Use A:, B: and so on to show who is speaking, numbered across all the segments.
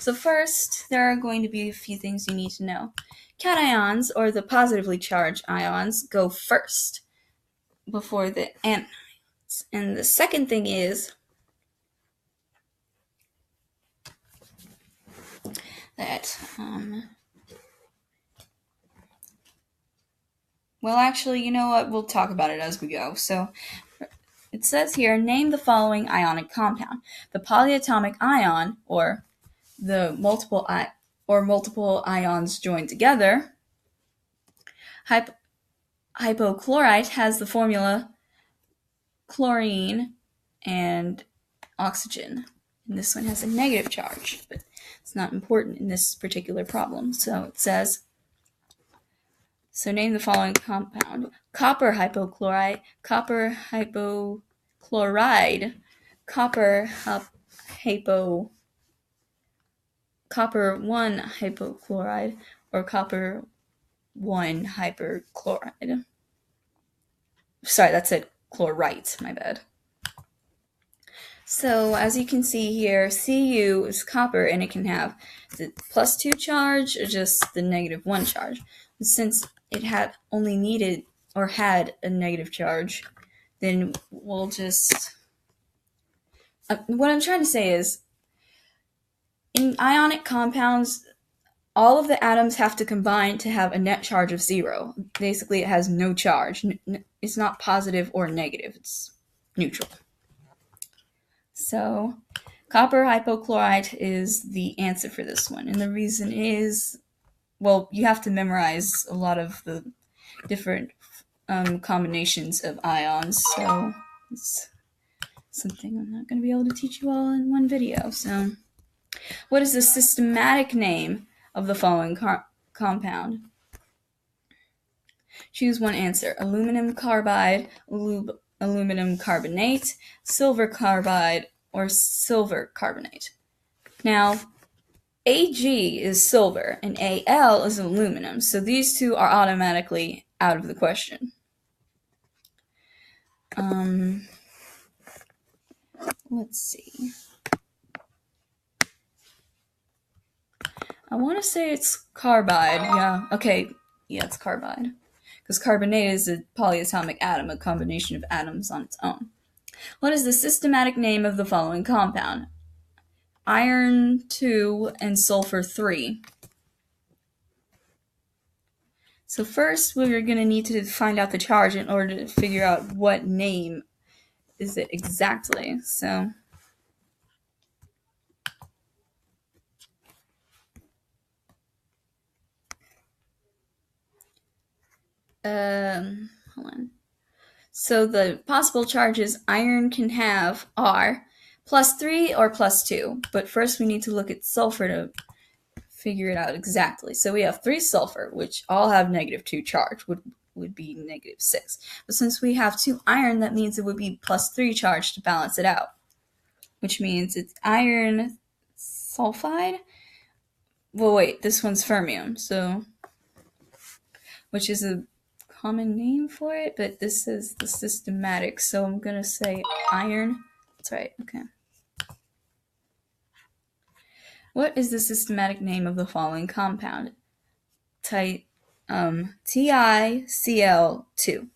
A: So first, there are going to be a few things you need to know. Cations, or the positively charged ions, go first before the anions. And the second thing is that, well, actually, you know what? We'll talk about it as we go. So it says here, name the following ionic compound. The polyatomic ion, or the multiple ions joined together. Hypochlorite has the formula chlorine and oxygen. And this one has a negative charge, but it's not important in this particular problem. So it says, so name the following compound. Copper hypochlorite, copper hypochloride, copper 1 hypochloride, or copper 1 hyperchloride. Sorry, that's it. Chlorite, my bad. So as you can see here, Cu is copper, and it can have the +2 charge or just the -1 charge. And since it had only needed or had a negative charge, then we'll just... what I'm trying to say is, in ionic compounds, all of the atoms have to combine to have a net charge of 0. Basically, it has no charge. It's not positive or negative. It's neutral. So copper hypochlorite is the answer for this one. And the reason is, well, you have to memorize a lot of the different combinations of ions. So it's something I'm not going to be able to teach you all in one video. So what is the systematic name of the following compound? Choose one answer. Aluminum carbide, aluminum carbonate, silver carbide, or silver carbonate. Now, Ag is silver and Al is aluminum, so these two are automatically out of the question. Let's see. I want to say it's carbide. Yeah, okay. Yeah, it's carbide. Because carbonate is a polyatomic atom, a combination of atoms on its own. What is the systematic name of the following compound? Iron 2 and sulfur 3. So first, we're going to need to find out the charge in order to figure out what name is it exactly. So hold on. So the possible charges iron can have are +3 or +2. But first we need to look at sulfur to figure it out exactly. So we have 3 sulfur, which all have -2 charge, would be -6. But since we have 2 iron, that means it would be +3 charge to balance it out, which means it's iron sulfide. Well, wait, this one's fermium, so, which is a common name for it, but this is the systematic, so I'm gonna say iron. That's right, okay. What is the systematic name of the following compound? TiCl2.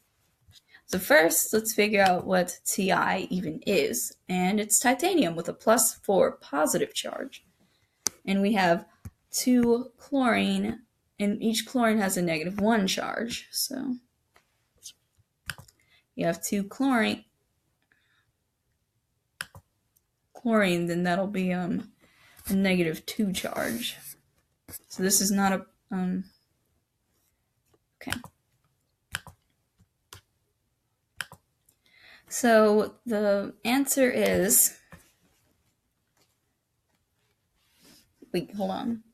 A: So first, let's figure out what Ti even is, and it's titanium with a +4 positive charge. And we have 2 chlorine, and each chlorine has a -1 charge, so you have 2 chlorine, then that'll be a -2 charge. So this is not a okay. So the answer is, wait, hold on.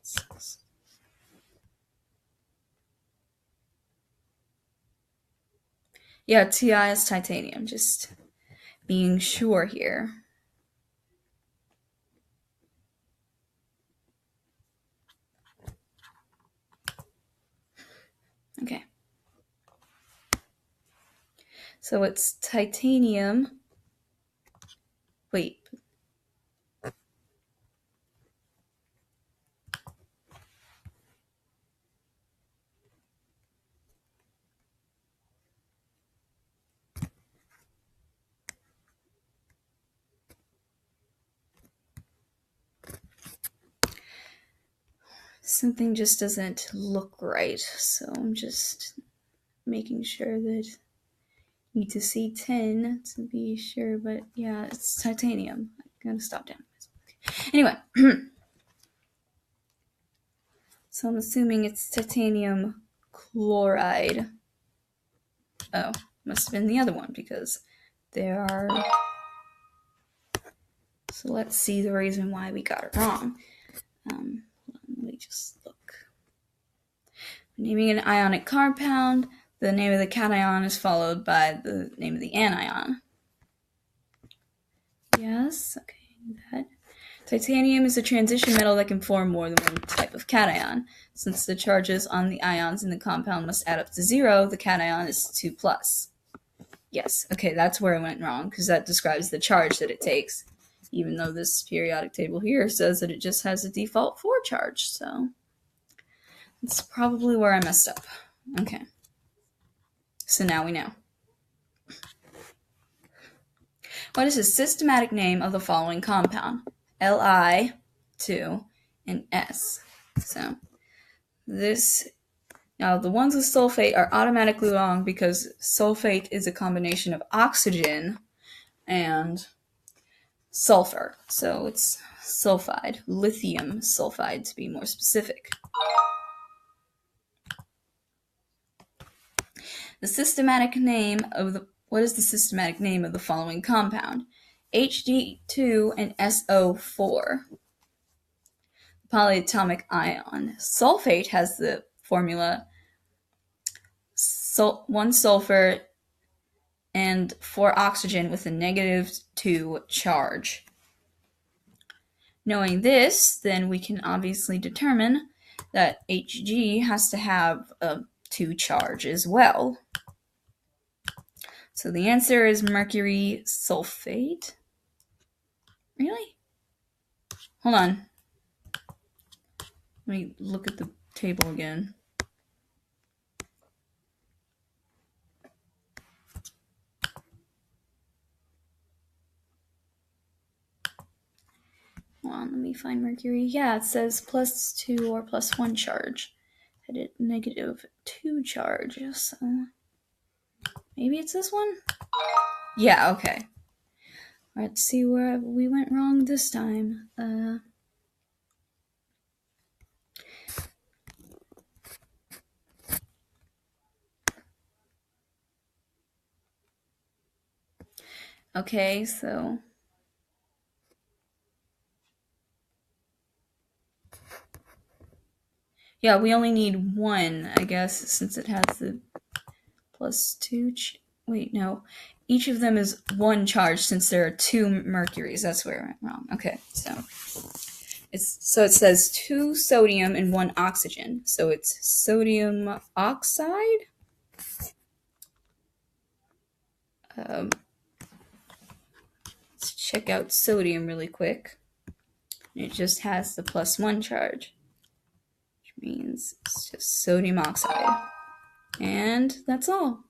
A: Yeah, Ti is titanium, just being sure here. Okay. So it's titanium. Wait. something just doesn't look right, so I'm just making sure that need to see 10 to be sure, but yeah, it's titanium. I gotta stop down. Anyway, so I'm assuming it's titanium chloride. Oh, must have been the other one because there are. So let's see the reason why we got it wrong. Let me just look. Naming an ionic compound, the name of the cation is followed by the name of the anion. Yes, okay, that. Titanium is a transition metal that can form more than one type of cation. Since the charges on the ions in the compound must add up to 0, the cation is 2+. Yes, okay, that's where I went wrong, because that describes the charge that it takes, even though this periodic table here says that it just has a default 4 charge, so that's probably where I messed up. Okay, so now we know. What is the systematic name of the following compound? Li, 2, and S. So this, now the ones with sulfate are automatically wrong because sulfate is a combination of oxygen and sulfur. So it's sulfide, lithium sulfide to be more specific. The systematic name of the, what is the systematic name of the following compound? Hd2 and SO4. Polyatomic ion. Sulfate has the formula 1 sulfur and 4 oxygen with a -2 charge. Knowing this, then we can obviously determine that Hg has to have a 2 charge as well. So the answer is mercury sulfate. Really? Hold on. Let me look at the table again. Hold on, let me find mercury. Yeah, it says +2 or +1 charge. Had it -2 charge, so maybe it's this one? Yeah, okay. Let's see where we went wrong this time. Okay, so yeah, we only need 1, I guess, since it has the +2. Wait, no. Each of them is 1 charge since there are 2 mercuries. That's where I went wrong. Okay, so it says 2 sodium and 1 oxygen. So it's sodium oxide. Let's check out sodium really quick. It just has the +1 charge, which means it's just sodium oxide. And that's all.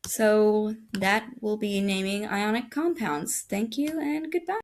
A: So that will be naming ionic compounds. Thank you and goodbye.